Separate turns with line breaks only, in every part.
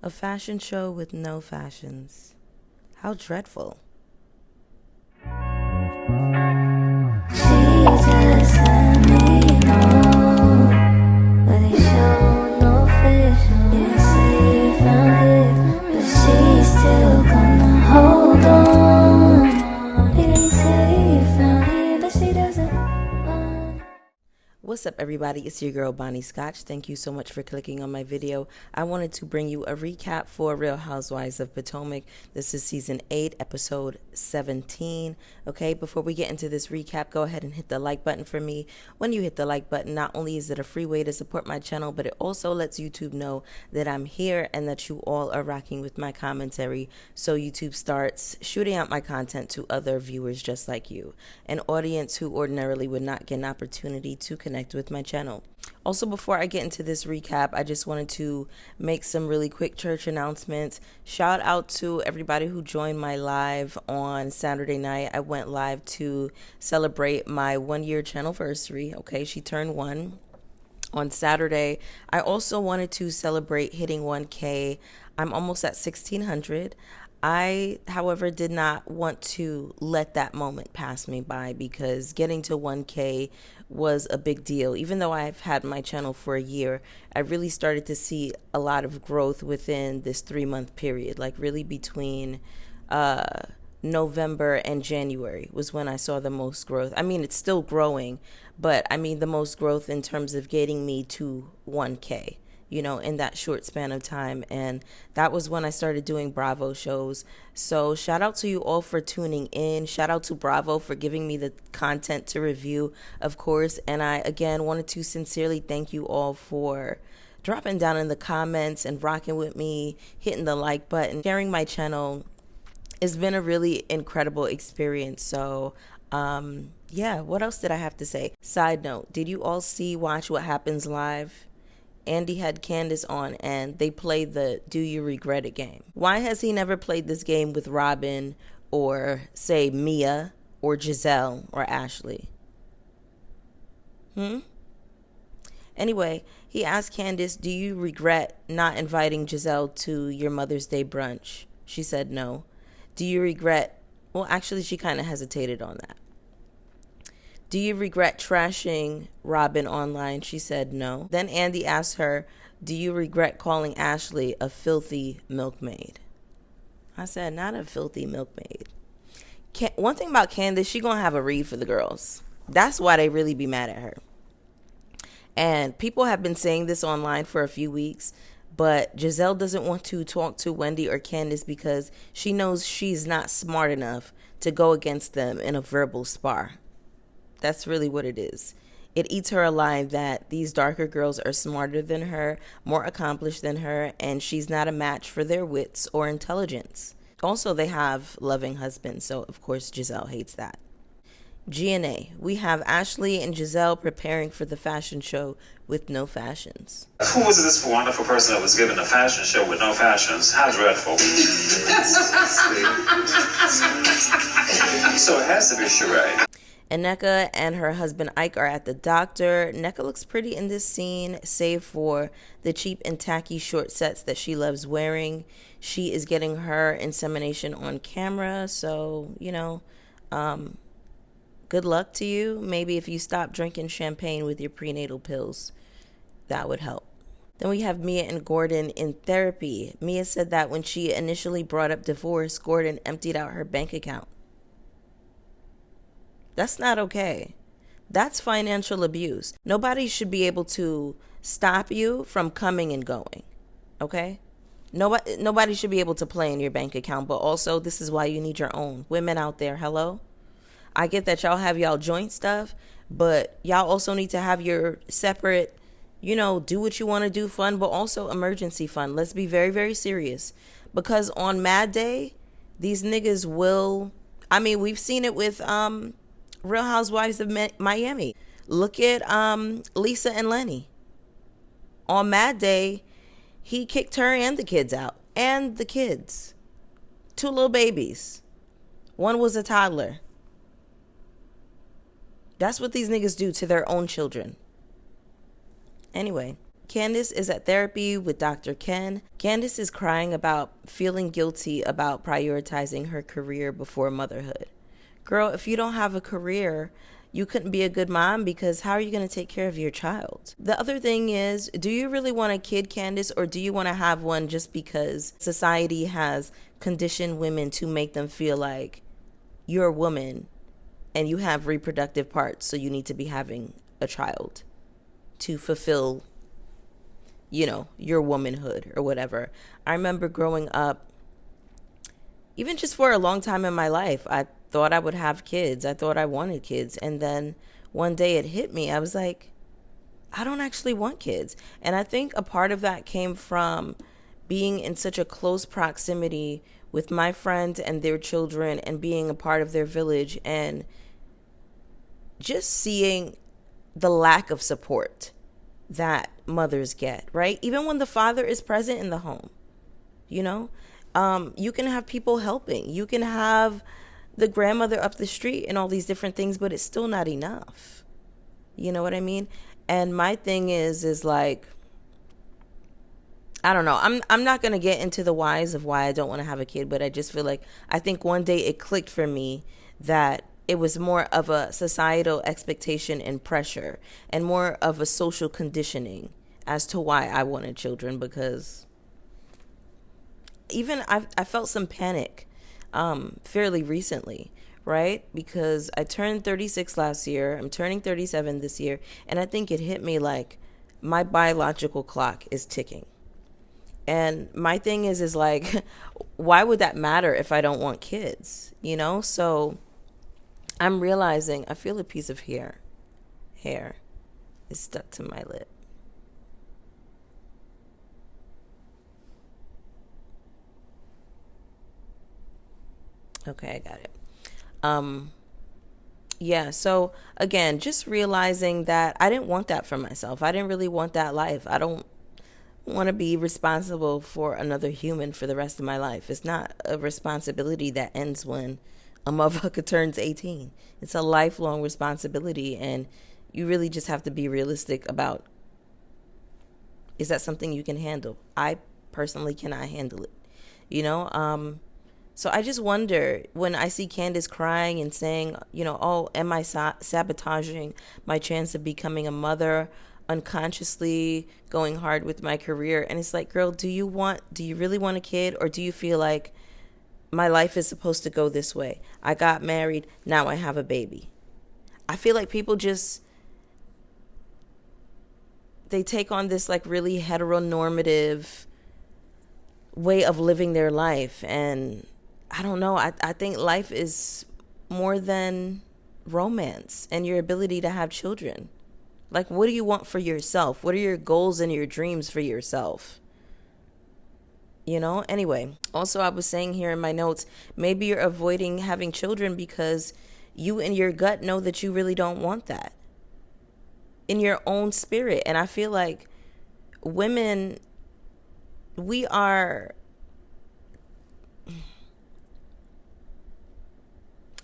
A fashion show with no fashions. How dreadful.
She just let me know, but they show no vision. Didn't say you found it, but she's still gonna hold on. Didn't say you found it, but she doesn't want.
What's up, everybody? It's your girl Bonnie Scotch. Thank you so much for clicking on my video. I wanted to bring you a recap for Real Housewives of Potomac. This is season 8, episode 17. Okay, before we get into this recap, go ahead and hit the like button for me. When you hit the like button, not only is it a free way to support my channel, but it also lets YouTube know that I'm here and that you all are rocking with my commentary. So YouTube starts shooting out my content to other viewers just like you, an audience who ordinarily would not get an opportunity to connect with my channel. Also, before I get into this recap, I just wanted to make some really quick church announcements. Shout out to everybody who joined my live on Saturday night. I went live to celebrate my 1-year channelversary. Okay, she turned 1 on Saturday. I also wanted to celebrate hitting 1K. I'm almost at 1,600. I, however, did not want to let that moment pass me by because getting to 1K was a big deal. Even though I've had my channel for a year, I really started to see a lot of growth within this 3-month period. Like really between November and January was when I saw the most growth. I mean, it's still growing, but I mean the most growth in terms of getting me to 1K. You know, in that short span of time. And that was when I started doing Bravo shows. So shout out to you all for tuning in. Shout out to Bravo for giving me the content to review, of course. And I, again, wanted to sincerely thank you all for dropping down in the comments and rocking with me, hitting the like button, sharing my channel. It's been a really incredible experience. So, yeah, what else did I have to say? Side note, did you all watch What Happens Live? Andy had Candiace on and they played the Do You Regret It game. Why has he never played this game with Robin or, say, Mia or Giselle or Ashley? Anyway, he asked Candiace, do you regret not inviting Giselle to your Mother's Day brunch? She said no. Do you regret, well, actually, she kind of hesitated on that. Do you regret trashing Robin online? She said no. Then Andy asked her, do you regret calling Ashley a filthy milkmaid? I said, not a filthy milkmaid. One thing about Candiace, she gonna have a read for the girls. That's why they really be mad at her. And people have been saying this online for a few weeks, but Giselle doesn't want to talk to Wendy or Candiace because she knows she's not smart enough to go against them in a verbal spar. That's really what it is. It eats her alive that these darker girls are smarter than her, more accomplished than her, and she's not a match for their wits or intelligence. Also, they have loving husbands, so of course Giselle hates that. G&A, we have Ashley and Giselle preparing for the fashion show with no fashions.
Who was this wonderful person that was given a fashion show with no fashions? How dreadful. So it has to be Sheree.
Nneka and her husband Ike are at the doctor. Nneka looks pretty in this scene, save for the cheap and tacky short sets that she loves wearing. She is getting her insemination on camera, so, you know, good luck to you. Maybe if you stop drinking champagne with your prenatal pills, that would help. Then we have Mia and Gordon in therapy. Mia said that when she initially brought up divorce, Gordon emptied out her bank account. That's not okay. That's financial abuse. Nobody should be able to stop you from coming and going, okay? Nobody should be able to play in your bank account, but also this is why you need your own. Women out there, hello? I get that y'all have y'all joint stuff, but y'all also need to have your separate, you know, do what you want to do fund, but also emergency fund. Let's be very, very serious. Because on Mad Day, these niggas will, I mean, we've seen it with Real Housewives of Miami. Look at Lisa and Lenny. On Mad Day, he kicked her and the kids out. And the kids. 2 little babies. One was a toddler. That's what these niggas do to their own children. Anyway, Candiace is at therapy with Dr. Ken. Candiace is crying about feeling guilty about prioritizing her career before motherhood. Girl, if you don't have a career, you couldn't be a good mom, because how are you going to take care of your child? The other thing is, do you really want a kid, Candiace, or do you want to have one just because society has conditioned women to make them feel like you're a woman and you have reproductive parts, so you need to be having a child to fulfill, you know, your womanhood or whatever? I remember growing up, even just for a long time in my life, I thought I would have kids. I thought I wanted kids. And then one day it hit me. I was like, I don't actually want kids. And I think a part of that came from being in such a close proximity with my friends and their children and being a part of their village, and just seeing the lack of support that mothers get, right? Even when the father is present in the home, you know, you can have people helping. You can have the grandmother up the street and all these different things, but it's still not enough. You know what I mean? And my thing is like, I don't know. I'm not going to get into the whys of why I don't want to have a kid, but I just feel like, I think one day it clicked for me that it was more of a societal expectation and pressure, and more of a social conditioning as to why I wanted children. Because even I felt some panic fairly recently, right? Because I turned 36 last year. I'm turning 37 this year. And I think it hit me like my biological clock is ticking. And my thing is like, why would that matter if I don't want kids? You know? So I'm realizing, I feel a piece of hair is stuck to my lip. Okay, I got it. Yeah, so again, just realizing that I didn't want that for myself. I didn't really want that life. I don't want to be responsible for another human for the rest of my life. It's not a responsibility that ends when a motherfucker turns 18. It's a lifelong responsibility, and you really just have to be realistic about, is that something you can handle? I personally cannot handle it, you know? So I just wonder, when I see Candiace crying and saying, you know, oh, am I sabotaging my chance of becoming a mother, unconsciously going hard with my career? And it's like, girl, do you really want a kid? Or do you feel like my life is supposed to go this way? I got married, now I have a baby. I feel like people just, they take on this like really heteronormative way of living their life. And I don't know. I think life is more than romance and your ability to have children. Like, what do you want for yourself? What are your goals and your dreams for yourself? You know? Anyway, also I was saying here in my notes, maybe you're avoiding having children because you in your gut know that you really don't want that in your own spirit. And I feel like women,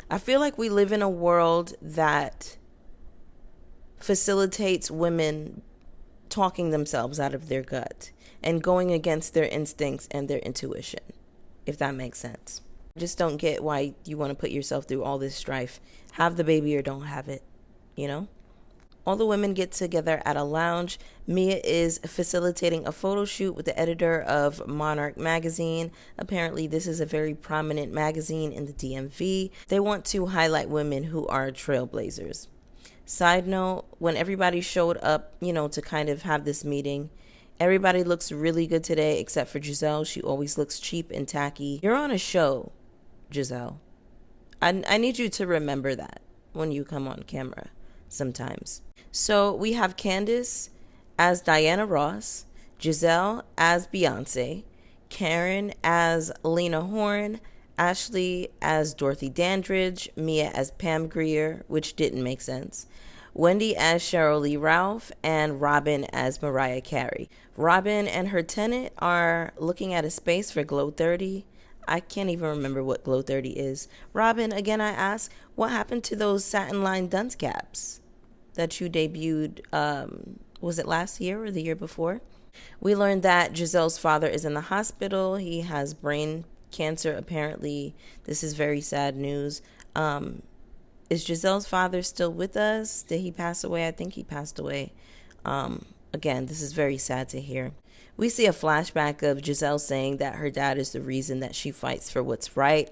I feel like we live in a world that facilitates women talking themselves out of their gut and going against their instincts and their intuition, if that makes sense. I just don't get why you want to put yourself through all this strife. Have the baby or don't have it, you know? All the women get together at a lounge. Mia is facilitating a photo shoot with the editor of Monarch magazine. Apparently, this is a very prominent magazine in the DMV. They want to highlight women who are trailblazers. Side note, when everybody showed up, you know, to kind of have this meeting, everybody looks really good today except for Giselle. She always looks cheap and tacky. You're on a show, Giselle. I need you to remember that when you come on camera sometimes. So we have Candiace as Diana Ross, Giselle as Beyonce, Karen as Lena Horne, Ashley as Dorothy Dandridge, Mia as Pam Grier, which didn't make sense, Wendy as Cheryl Lee Ralph, and Robin as Mariah Carey. Robin and her tenant are looking at a space for Glow 30. I can't even remember what Glow 30 is. Robin, again I ask, what happened to those satin-lined dunce caps that you debuted, was it last year or the year before? We learned that Giselle's father is in the hospital. He has brain cancer, apparently. This is very sad news. Is Giselle's father still with us? Did he pass away? I think he passed away. Again, this is very sad to hear. We see a flashback of Giselle saying that her dad is the reason that she fights for what's right.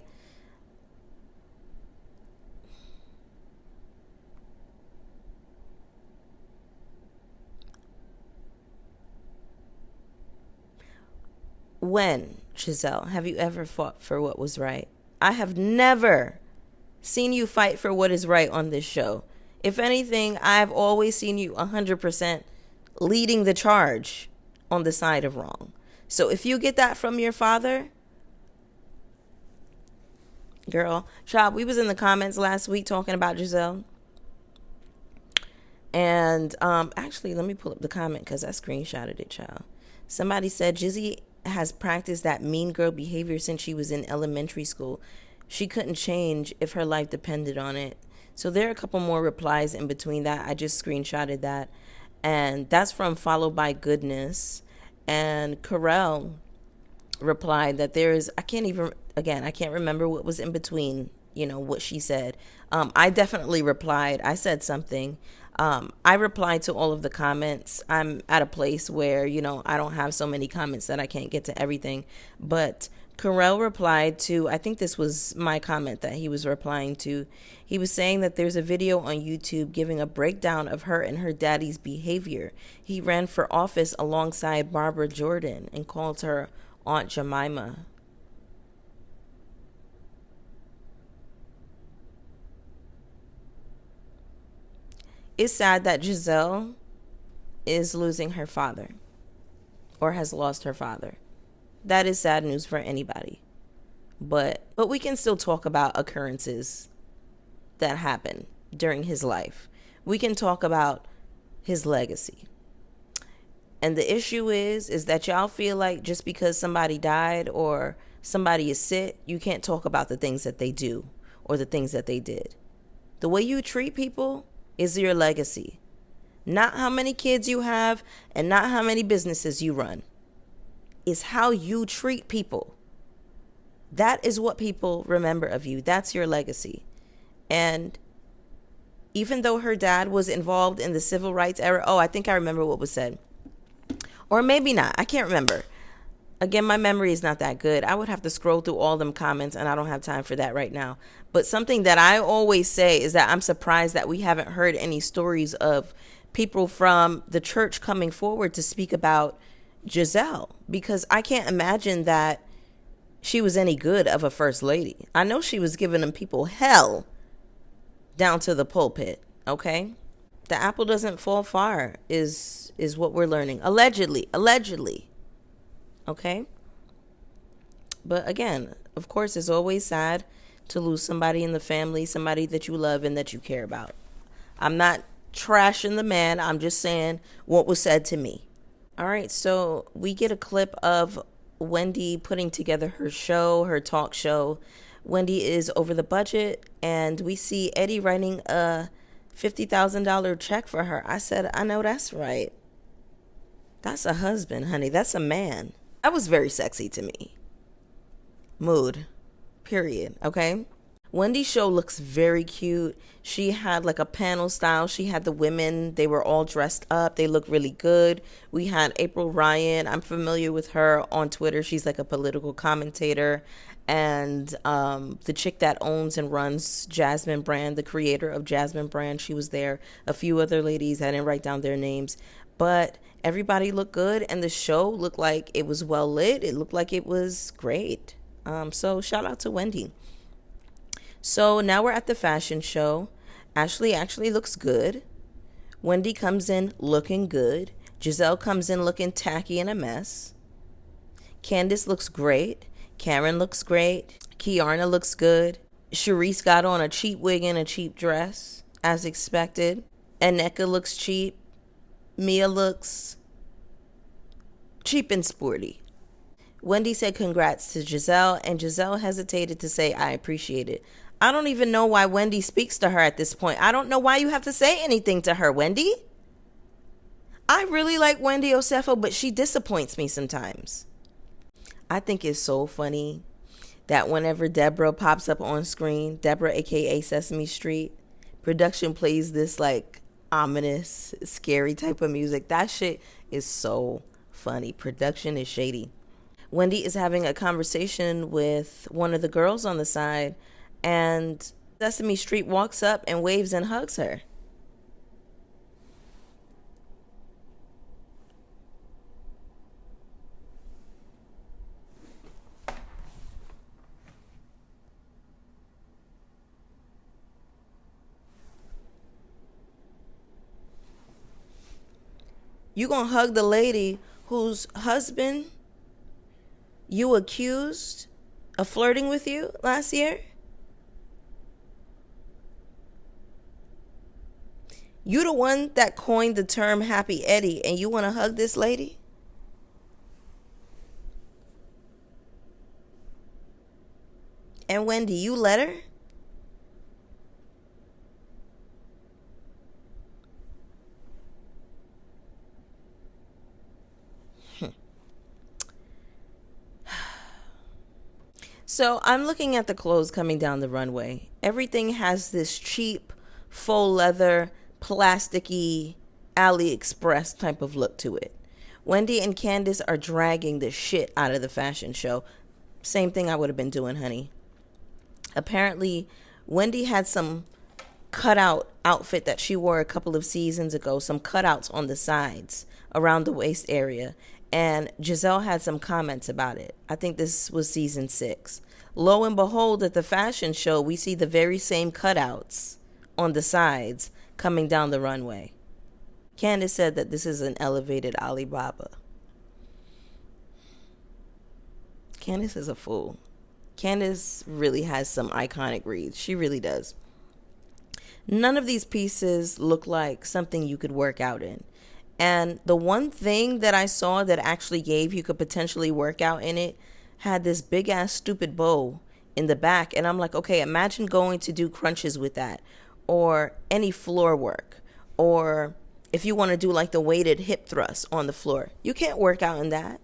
When, Giselle, have you ever fought for what was right? I have never seen you fight for what is right on this show. If anything, I've always seen you 100% leading the charge on the side of wrong. So if you get that from your father, girl, child, we was in the comments last week talking about Giselle. And actually, let me pull up the comment because I screenshotted it, child. Somebody said Jizzy has practiced that mean girl behavior since she was in elementary school. She couldn't change if her life depended on it. So there are a couple more replies in between that. I just screenshotted that. And that's from Followed by Goodness. And Carell replied that there is, I can't remember what was in between, what she said. I definitely replied. I said something. I replied to all of the comments. I'm at a place where, I don't have so many comments that I can't get to everything. But Carell replied to, I think this was my comment that he was replying to. He was saying that there's a video on YouTube giving a breakdown of her and her daddy's behavior. He ran for office alongside Barbara Jordan and called her Aunt Jemima. It's sad that Giselle is losing her father or has lost her father. That is sad news for anybody. But we can still talk about occurrences that happened during his life. We can talk about his legacy. And the issue is that y'all feel like just because somebody died or somebody is sick, you can't talk about the things that they do or the things that they did. The way you treat people is your legacy. Not how many kids you have and not how many businesses you run. It's how you treat people. That is what people remember of you. That's your legacy. And even though her dad was involved in the civil rights era, I think I remember what was said. Or maybe not. I can't remember. Again, my memory is not that good. I would have to scroll through all them comments, and I don't have time for that right now. But something that I always say is that I'm surprised that we haven't heard any stories of people from the church coming forward to speak about Giselle, because I can't imagine that she was any good of a first lady. I know she was giving them people hell down to the pulpit, okay? The apple doesn't fall far is what we're learning. Allegedly. Okay? But again, of course, it's always sad to lose somebody in the family, somebody that you love and that you care about. I'm not trashing the man. I'm just saying what was said to me. All right, so we get a clip of Wendy putting together her show, her talk show. Wendy is over the budget, and we see Eddie writing a $50,000 check for her. I said, I know that's right. That's a husband, honey. That's a man. That was very sexy to me. Mood. Period. Okay? Wendy's show looks very cute. She had like a panel style. She had the women. They were all dressed up. They look really good. We had April Ryan. I'm familiar with her on Twitter. She's like a political commentator. And the chick that owns and runs Jasmine Brand, the creator of Jasmine Brand, she was there. A few other ladies. I didn't write down their names. But everybody looked good. And the show looked like it was well lit. It looked like it was great. So shout out to Wendy. So now we're at the fashion show. Ashley actually looks good. Wendy comes in looking good. Giselle comes in looking tacky and a mess. Candiace looks great. Karen looks great. Kiarna looks good. Sharice got on a cheap wig and a cheap dress, as expected. Aneka looks cheap. Mia looks cheap and sporty. Wendy said congrats to Giselle, and Giselle hesitated to say, I appreciate it. I don't even know why Wendy speaks to her at this point. I don't know why you have to say anything to her, Wendy. I really like Wendy Osefo, but she disappoints me sometimes. I think it's so funny that whenever Deborah pops up on screen, Deborah aka Sesame Street, production plays this like ominous, scary type of music. That shit is so funny. Production is shady. Wendy is having a conversation with one of the girls on the side, and Sesame Street walks up and waves and hugs her. You gonna hug the lady whose husband you accused of flirting with you last year? You the one that coined the term Happy Eddie, and you want to hug this lady? And Wendy, you let her? So I'm looking at the clothes coming down the runway. Everything has this cheap, faux leather, plasticky, AliExpress type of look to it. Wendy and Candiace are dragging the shit out of the fashion show. Same thing I would have been doing, honey. Apparently, Wendy had some cutout outfit that she wore a couple of seasons ago, some cutouts on the sides around the waist area. And Giselle had some comments about it. I think this was season 6. Lo and behold, at the fashion show, we see the very same cutouts on the sides coming down the runway. Candiace said that this is an elevated Alibaba. Candiace is a fool. Candiace really has some iconic reads. She really does. None of these pieces look like something you could work out in. And the one thing that I saw that actually gave you could potentially work out in it had this big ass stupid bow in the back. And I'm like, okay, imagine going to do crunches with that, or any floor work, or if you want to do like the weighted hip thrust on the floor. You can't work out in that.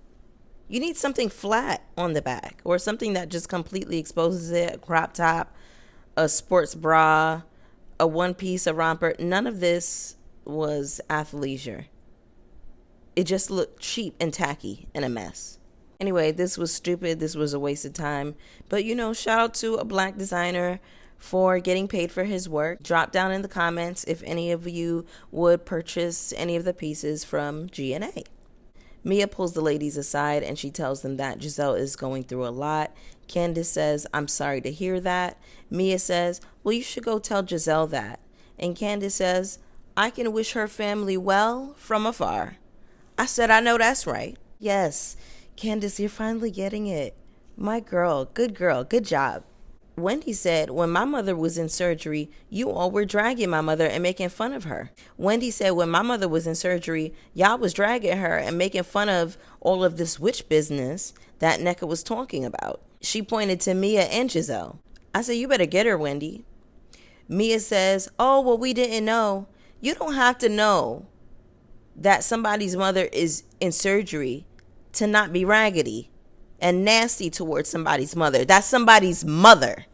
You need something flat on the back, or something that just completely exposes it, a crop top, a sports bra, a one piece, a romper. None of this was athleisure. It just looked cheap and tacky and a mess. Anyway, this was stupid. This was a waste of time. But, you know, shout out to a black designer for getting paid for his work. Drop down in the comments if any of you would purchase any of the pieces from G&A. Mia pulls the ladies aside and she tells them that Giselle is going through a lot. Candiace says, I'm sorry to hear that. Mia says, well, you should go tell Giselle that. And Candiace says, I can wish her family well from afar. I said, I know that's right. Yes, Candiace, you're finally getting it. My girl, good job. Wendy said, when my mother was in surgery, you all were dragging my mother and making fun of her. Wendy said, when my mother was in surgery, y'all was dragging her and making fun of all of this witch business that Nneka was talking about. She pointed to Mia and Giselle. I said, you better get her, Wendy. Mia says, oh, well, we didn't know. You don't have to know that somebody's mother is in surgery to not be raggedy and nasty towards somebody's mother. That's somebody's mother.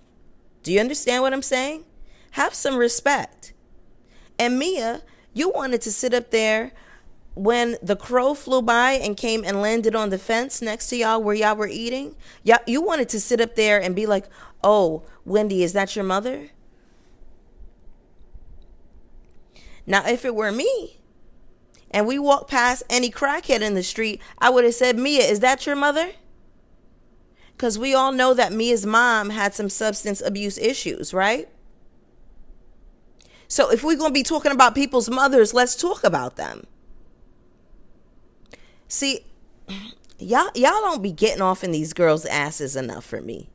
Do you understand what I'm saying? Have some respect. And Mia, you wanted to sit up there when the crow flew by and came and landed on the fence next to y'all where y'all were eating. You wanted to sit up there and be like, oh, Wendy, is that your mother? Now, if it were me and we walked past any crackhead in the street, I would have said, Mia, is that your mother? Because we all know that Mia's mom had some substance abuse issues, right? So if we're going to be talking about people's mothers, let's talk about them. See, y'all don't be getting off in these girls' asses enough for me.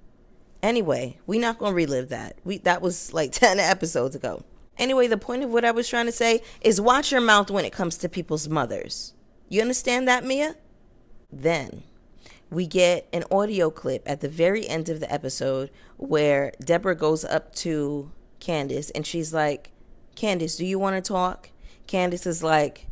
Anyway, we're not going to relive that. That was like 10 episodes ago. Anyway, the point of what I was trying to say is watch your mouth when it comes to people's mothers. You understand that, Mia? Then we get an audio clip at the very end of the episode where Deborah goes up to Candiace and she's like, Candiace, do you want to talk? Candiace is like,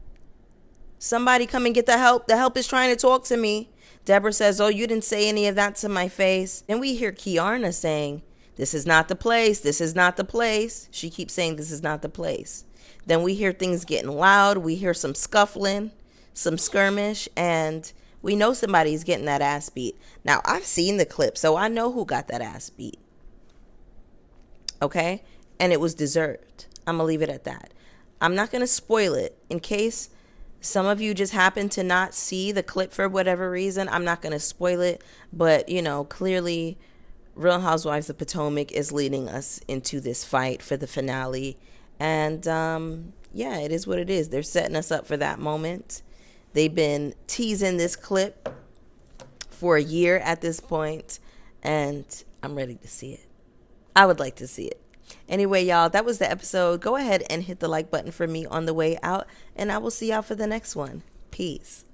Somebody come and get the help. The help is trying to talk to me. Deborah says, oh, you didn't say any of that to my face. Then we hear Kiarna saying, this is not the place. This is not the place. She keeps saying this is not the place. Then we hear things getting loud. We hear some scuffling, some skirmish, and we know somebody's getting that ass beat. Now, I've seen the clip, so I know who got that ass beat. Okay? And it was deserved. I'm going to leave it at that. I'm not going to spoil it in case some of you just happen to not see the clip for whatever reason. I'm not going to spoil it, but, you know, clearly Real Housewives of Potomac is leading us into this fight for the finale. And, yeah, it is what it is. They're setting us up for that moment. They've been teasing this clip for a year at this point, and I'm ready to see it. I would like to see it. Anyway, y'all, that was the episode. Go ahead and hit the like button for me on the way out, and I will see y'all for the next one. Peace.